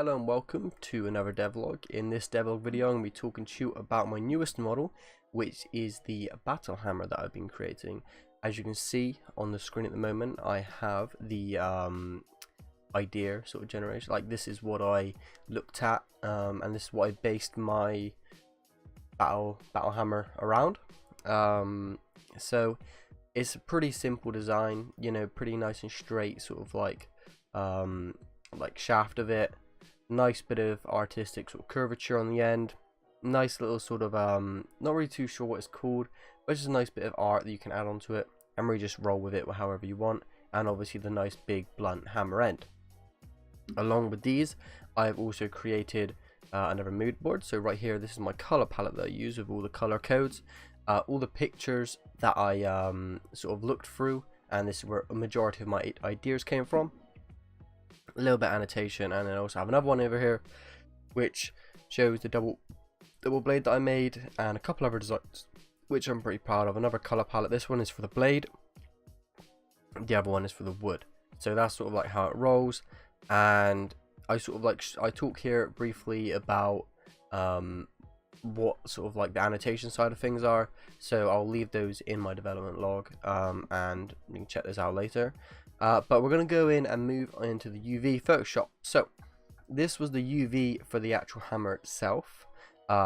Hello and welcome to another devlog. In this devlog video I'm going to be talking to you about my newest model, which is the battle hammer that I've been creating. As you can see on the screen at the moment, I have the idea sort of generation. Like, this is what I looked at, and this is what I based my battle hammer around. So it's a pretty simple design, you know, pretty nice and straight, sort of like shaft of it. Nice bit of artistic sort of curvature on the end. Nice little sort of not really too sure what it's called, but it's just a nice bit of art that you can add onto it and really just roll with it however you want. And obviously the nice big blunt hammer end. Along with these, I've also created another mood board. So right here, this is my color palette that I use with all the color codes, all the pictures that I sort of looked through, and this is where a majority of my ideas came from. A little bit of annotation, and then I also have another one over here which shows the double blade that I made, and a couple other designs which I'm pretty proud of. Another color palette. This one is for the blade, the other one is for the wood. So that's sort of like how it rolls. And I sort of like I talk here briefly about what sort of like the annotation side of things are, so I'll leave those in my development log, and you can check this out later. But we're going to go in and move into the UV Photoshop. So this was the UV for the actual hammer itself.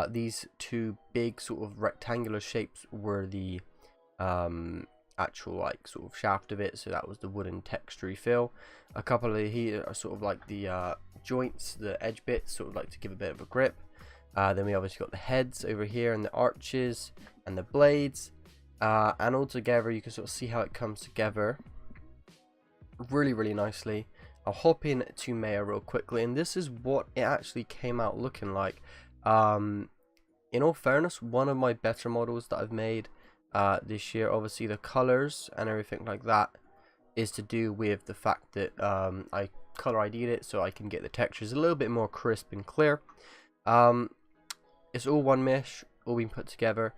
These two big sort of rectangular shapes were the actual like sort of shaft of it, so that was the wooden textury feel. A couple of here are sort of like the joints, the edge bits, sort of like to give a bit of a grip. Then we obviously got the heads over here and the arches and the blades, and all together you can sort of see how it comes together really nicely. I'll hop in to Maya real quickly, and this is what it actually came out looking like. In all fairness, one of my better models that I've made this year. Obviously the colors and everything like that is to do with the fact that I color ID'd it so I can get the textures a little bit more crisp and clear. It's all one mesh, all being put together.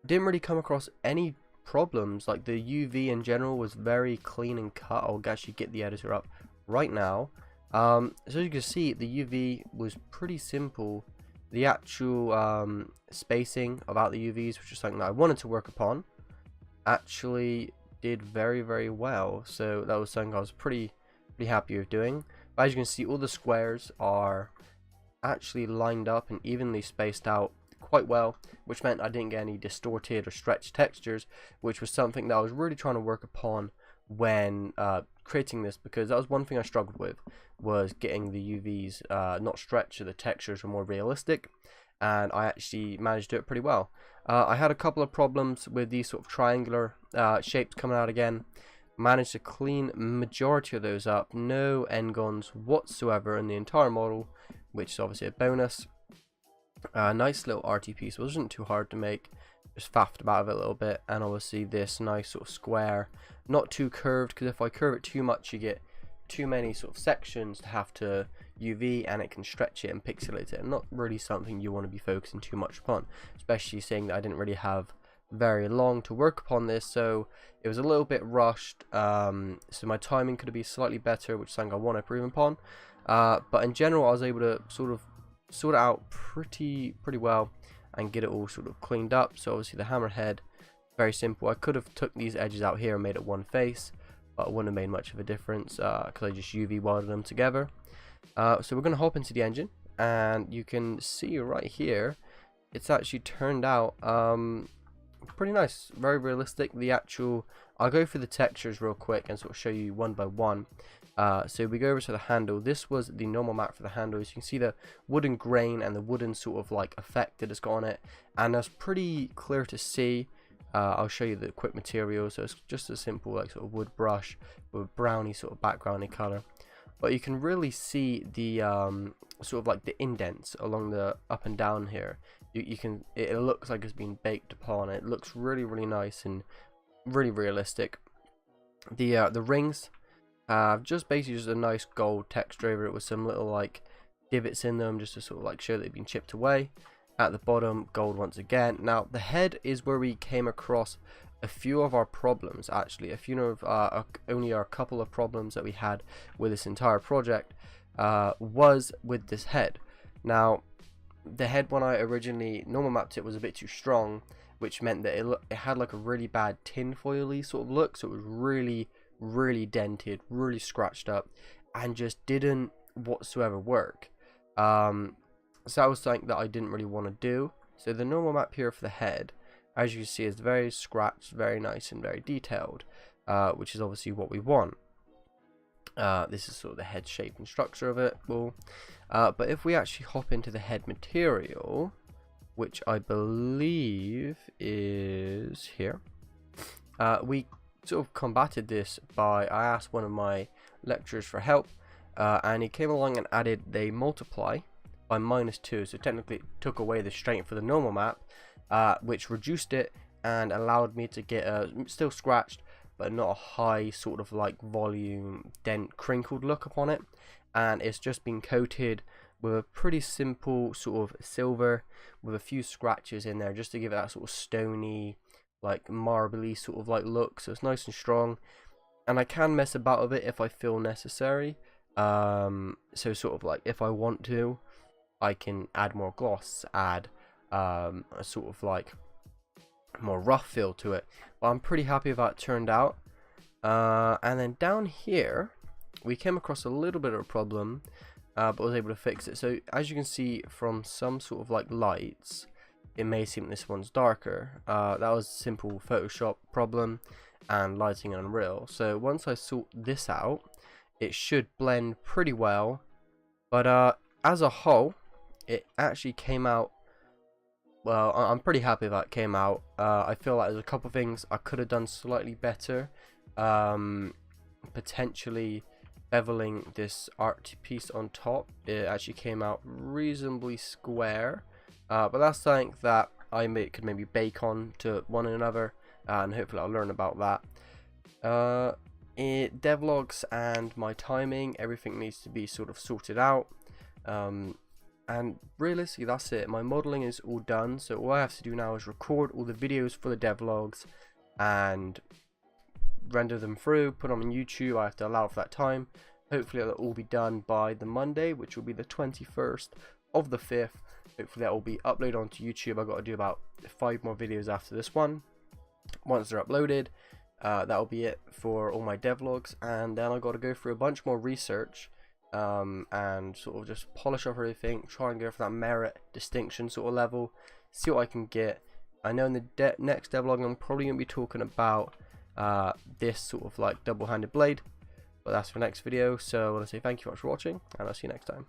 Didn't really come across any problems. Like, the UV in general was very clean and cut. I'll actually get the editor up right now. So as you can see, the UV was pretty simple. The actual spacing about the UVs, which is something that I wanted to work upon, actually did very well. So that was something I was pretty happy with doing. But as you can see, all the squares are actually lined up and evenly spaced out quite well, which meant I didn't get any distorted or stretched textures, which was something that I was really trying to work upon when creating this, because that was one thing I struggled with, was getting the UVs not stretched so the textures were more realistic, and I actually managed to do it pretty well. I had a couple of problems with these sort of triangular shapes coming out again. Managed to clean majority of those up, no n-gons whatsoever in the entire model, which is obviously a bonus. Nice little RTP, so it wasn't too hard to make. Just faffed about it a little bit, and obviously this nice sort of square, not too curved, because if I curve it too much you get too many sort of sections to have to UV, and it can stretch it and pixelate it, and not really something you want to be focusing too much upon, especially seeing that I didn't really have very long to work upon this, so it was a little bit rushed. So my timing could have been slightly better, which is something I want to improve upon. But in general I was able to sort it out pretty well and get it all sort of cleaned up. So obviously the hammerhead, very simple. I could have took these edges out here and made it one face, but it wouldn't have made much of a difference because I just UV welded them together. So we're going to hop into the engine, and you can see right here it's actually turned out pretty nice, very realistic. The actual, I'll go through the textures real quick and sort of show you one by one. So we go over to the handle. This was the normal map for the handle. As you can see, the wooden grain and the wooden sort of like effect that it's got on it, and that's pretty clear to see. I'll show you the quick material. So it's just a simple like sort of wood brush with brownie sort of backgroundy color, but you can really see the sort of like the indents along the up and down here. You can, it looks like it's been baked upon. It looks really nice and really realistic. The rings, just basically just a nice gold texture over it with some little like divots in them, just to sort of like show that they've been chipped away. At the bottom, gold once again. Now the head is where we came across a few of our problems, actually. A few of only a couple of problems that we had with this entire project. was with this head. Now, the head, when I originally normal mapped it, was a bit too strong, which meant that it had like a really bad tinfoily sort of look, so it was really dented, really scratched up, and just didn't whatsoever work. So that was something that I didn't really want to do. So the normal map here for the head, as you can see, is very scratched, very nice and very detailed, which is obviously what we want. This is sort of the head shape and structure of it. Well, but if we actually hop into the head material, which I believe is here, we sort of combated this by, I asked one of my lecturers for help, and he came along and added they multiply by -2, so technically it took away the strength for the normal map, which reduced it and allowed me to get a still scratched but not a high sort of like volume dent crinkled look upon it, and it's just been coated with a pretty simple sort of silver with a few scratches in there just to give it that sort of stony, like marbly sort of like look, so it's nice and strong, and I can mess about with it if I feel necessary. So sort of like if I want to, I can add more gloss, add a sort of like more rough feel to it, but I'm pretty happy with how it turned out. And then down here we came across a little bit of a problem, but was able to fix it. So as you can see from some sort of like lights, it may seem this one's darker. That was a simple Photoshop problem and lighting in Unreal. So once I sort this out, it should blend pretty well, but as a whole it actually came out well. I'm pretty happy that it came out. I feel like there's a couple things I could have done slightly better, potentially beveling this art piece on top. It actually came out reasonably square, but that's something that I could maybe bake on to one another, and hopefully I'll learn about that. Devlogs and my timing, everything needs to be sort of sorted out, and realistically that's it. My modeling is all done, so all I have to do now is record all the videos for the devlogs and render them through, put them on YouTube. I have to allow for that time. Hopefully it'll all be done by the Monday, which will be the 21st of the 5th. Hopefully that will be uploaded onto YouTube. I've got to do about 5 more videos after this one. Once they're uploaded, that'll be it for all my devlogs, and then I've got to go through a bunch more research, and sort of just polish off everything, try and go for that merit distinction sort of level, see what I can get. I know in the next devlog I'm probably going to be talking about this sort of like double-handed blade, but that's for next video. So I want to say thank you very much for watching, and I'll see you next time.